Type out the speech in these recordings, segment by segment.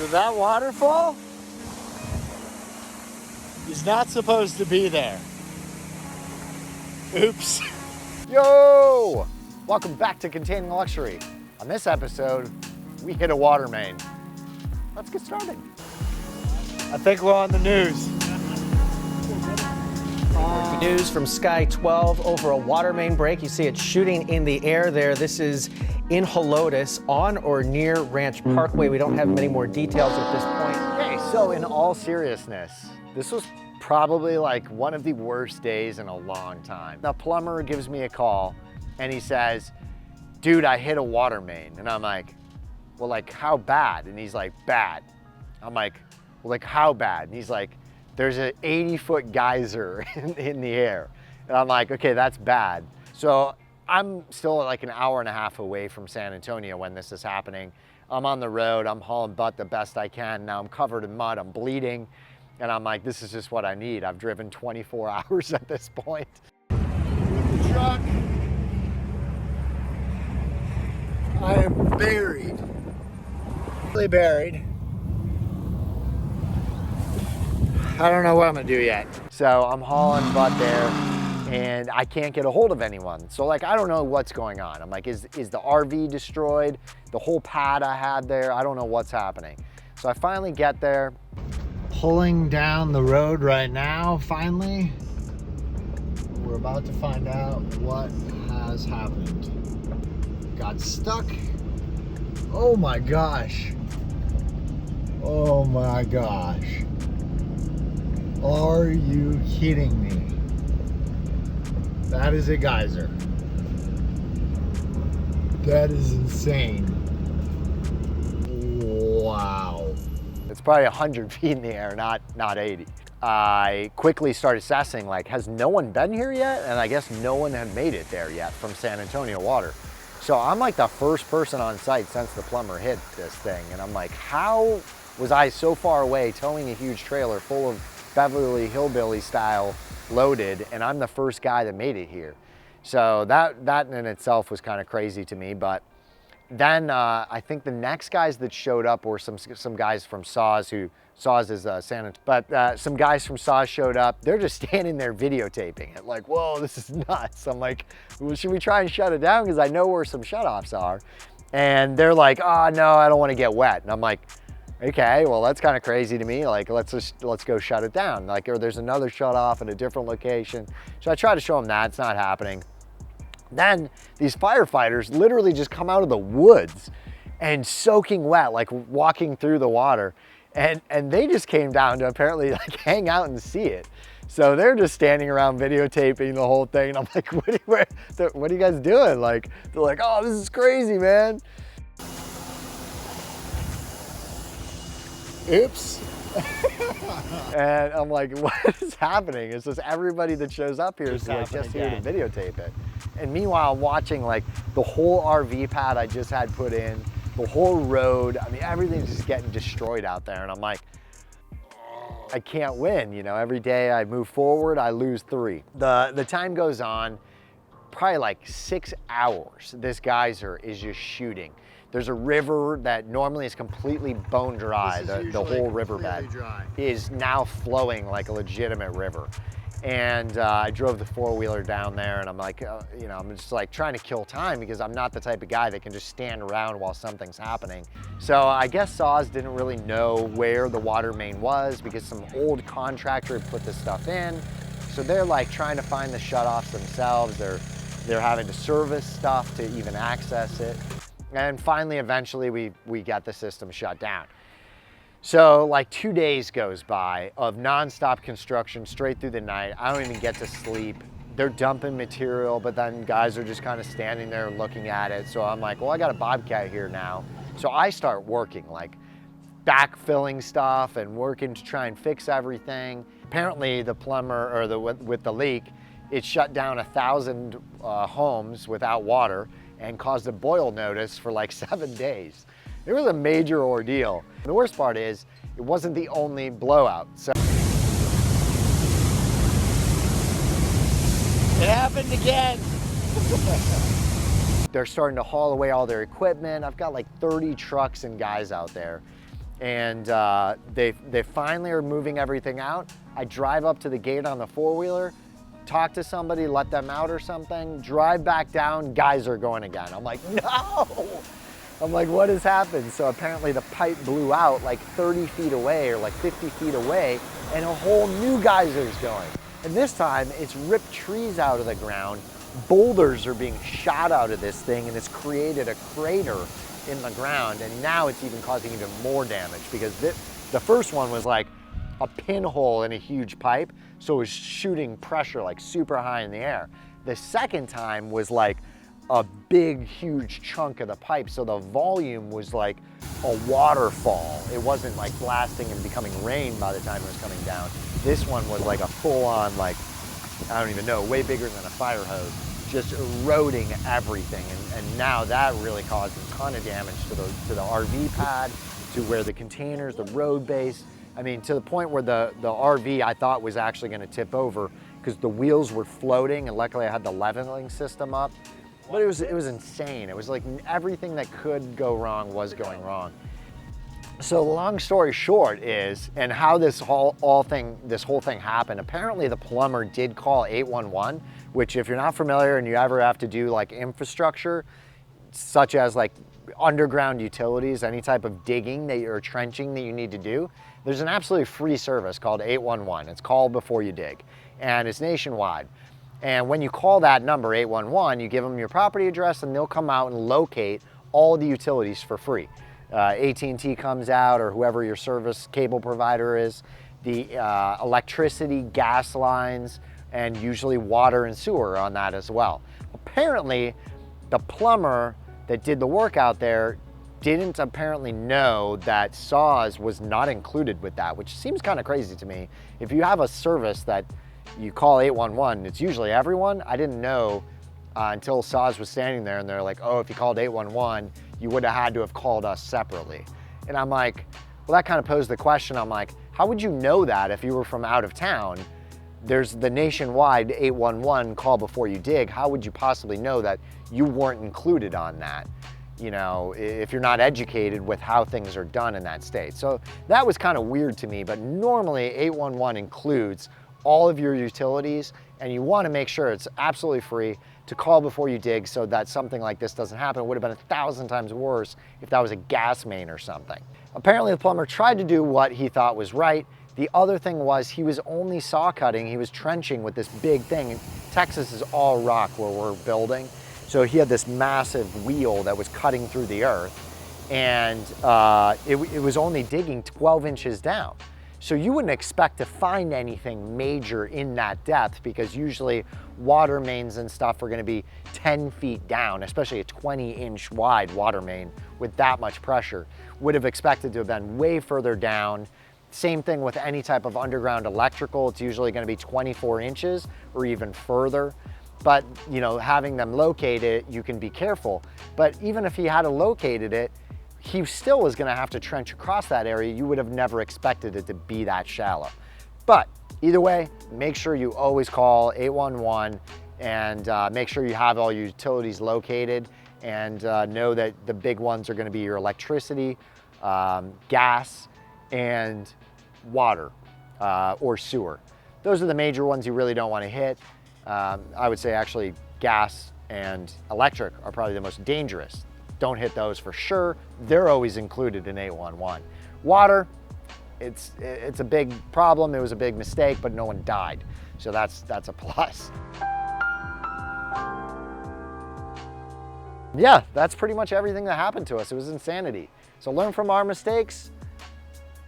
So that waterfall is not supposed to be there. Oops. Yo! Welcome back to Containing Luxury. On this episode, we hit a water main. Let's get started. I think we're on the news. News from Sky 12 over a water main break. You see it shooting in the air there. This is in Helotes on or near Ranch Parkway. We don't have many more details at this point. Okay, so in all seriousness, this was probably like one of the worst days in a long time. The plumber gives me a call and he says, dude, I hit a water main. And I'm like, well, like how bad? And he's like, bad. I'm like, well, like how bad? And he's like, there's an 80-foot geyser in the air. And I'm like, okay, that's bad. So I'm still like an hour and a half away from San Antonio when this is happening. I'm on the road, I'm hauling butt the best I can. Now I'm covered in mud, I'm bleeding. And I'm like, this is just what I need. I've driven 24 hours at this point. With the truck, I am buried. Really buried. I don't know what I'm gonna do yet. So I'm hauling butt there and I can't get a hold of anyone. So like, I don't know what's going on. I'm like, is the RV destroyed? The whole pad I had there, I don't know what's happening. So I finally get there. Pulling down the road right now, finally. We're about to find out what has happened. Got stuck. Oh my gosh. Oh my gosh. Are you kidding me? That is a geyser. That is insane. Wow. It's probably 100 feet in the air, not 80. I quickly started assessing, like, has no one been here yet? And I guess no one had made it there yet from San Antonio water. So I'm like the first person on site since the plumber hit this thing. And I'm like, how was I so far away towing a huge trailer full of Beverly Hillbilly style loaded, and I'm the first guy that made it here. So that in itself was kind of crazy to me. But then I think the next guys that showed up were some guys from Saws, who Saws is San Antonio, but some guys from Saws showed up. They're just standing there videotaping it, like, whoa, this is nuts. I'm like, well, should we try and shut it down? Because I know where some shutoffs are. And they're like, oh no, I don't want to get wet. And I'm like, okay, well, that's kind of crazy to me. Like, let's go shut it down. Like, or there's another shut off in a different location. So I try to show them that it's not happening. Then these firefighters literally just come out of the woods and soaking wet, like walking through the water. And they just came down to apparently like hang out and see it. So they're just standing around videotaping the whole thing. And I'm like, what are you guys doing? Like, they're like, oh, this is crazy, man. Oops. And I'm like, what is happening? It's just everybody that shows up here is like just here to videotape it. And meanwhile, I'm watching like the whole RV pad I just had put in, the whole road. I mean, everything's just getting destroyed out there. And I'm like, I can't win. You know, every day I move forward, I lose 3. The time goes on, probably like 6 hours. This geyser is just shooting. There's a river that normally is completely bone dry. The whole riverbed is now flowing like a legitimate river. And I drove the 4-wheeler down there and I'm like, you know, I'm just like trying to kill time because I'm not the type of guy that can just stand around while something's happening. So I guess Saws didn't really know where the water main was because some old contractor had put this stuff in. So they're like trying to find the shutoffs themselves. They're having to service stuff to even access it. And finally, eventually, we got the system shut down. So like 2 days goes by of nonstop construction straight through the night. I don't even get to sleep. They're dumping material, but then guys are just kind of standing there looking at it. So I'm like, well, I got a Bobcat here now. So I start working, like backfilling stuff and working to try and fix everything. Apparently the plumber, or with the leak, it shut down 1,000 homes without water and caused a boil notice for like 7 days. It was a major ordeal. The worst part is, it wasn't the only blowout. So it happened again. They're starting to haul away all their equipment. I've got like 30 trucks and guys out there. and they finally are moving everything out. I drive up to the gate on the four-wheeler, talk to somebody, let them out or something, drive back down, guys are going again. I'm like, no! I'm like, what has happened? So apparently the pipe blew out like 30 feet away or like 50 feet away, and a whole new geyser is going. And this time it's ripped trees out of the ground, boulders are being shot out of this thing, and it's created a crater in the ground, and now it's even causing even more damage because the first one was like a pinhole in a huge pipe, so it was shooting pressure like super high in the air. The second time was like a big, huge chunk of the pipe, so the volume was like a waterfall. It wasn't like blasting and becoming rain by the time it was coming down. This one was like a full-on, like, I don't even know, way bigger than a fire hose, just eroding everything. And now that really caused a ton of damage to the RV pad, to where the containers, the road base. I mean, to the point where the RV I thought was actually gonna tip over because the wheels were floating, and luckily I had the leveling system up. But it was insane. It was like everything that could go wrong was going wrong. So long story short is, and how this whole thing happened, apparently the plumber did call 811, which if you're not familiar and you ever have to do like infrastructure, such as like underground utilities, any type of digging or trenching that you need to do, there's an absolutely free service called 811. It's called before you dig, and it's nationwide. And when you call that number, 811, you give them your property address and they'll come out and locate all the utilities for free. AT&T comes out, or whoever your service cable provider is, the electricity, gas lines, and usually water and sewer on that as well. Apparently, the plumber that did the work out there didn't apparently know that SAWS was not included with that, which seems kind of crazy to me. If you have a service that you call 811, it's usually everyone. I didn't know until SAWS was standing there and they're like, oh, if you called 811, you would have had to have called us separately. And I'm like, well, that kind of posed the question. I'm like, how would you know that if you were from out of town? There's the nationwide 811 call before you dig. How would you possibly know that you weren't included on that? You know, if you're not educated with how things are done in that state. So that was kind of weird to me, but normally 811 includes all of your utilities, and you want to make sure it's absolutely free to call before you dig so that something like this doesn't happen. It would have been 1,000 times worse if that was a gas main or something. Apparently the plumber tried to do what he thought was right. The other thing was he was only saw cutting, he was trenching with this big thing. Texas is all rock where we're building, so he had this massive wheel that was cutting through the earth, and it was only digging 12 inches down. So you wouldn't expect to find anything major in that depth, because usually water mains and stuff are gonna be 10 feet down, especially a 20-inch wide water main with that much pressure. Would have expected to have been way further down. Same thing with any type of underground electrical. It's usually gonna be 24 inches or even further. But you know, having them locate it, you can be careful. But even if he had located it, he still was gonna have to trench across that area. You would have never expected it to be that shallow. But either way, make sure you always call 811 and make sure you have all your utilities located, and know that the big ones are gonna be your electricity, gas, and water or sewer. Those are the major ones you really don't wanna hit. I would say actually gas and electric are probably the most dangerous. Don't hit those for sure. They're always included in 811. Water, it's a big problem. It was a big mistake, but no one died. So that's a plus. Yeah, that's pretty much everything that happened to us. It was insanity. So learn from our mistakes.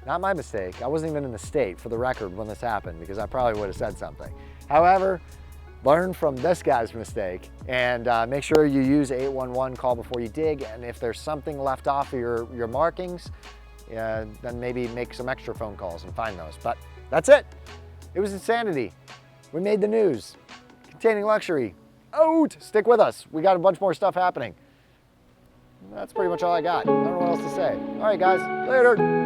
Not my mistake. I wasn't even in the state, for the record, when this happened, because I probably would have said something. However, learn from this guy's mistake, and make sure you use 811 call before you dig. And if there's something left off of your markings, then maybe make some extra phone calls and find those. But that's it. It was insanity. We made the news. Containing luxury. Out! Stick with us. We got a bunch more stuff happening. That's pretty much all I got. I don't know what else to say. All right, guys. Later.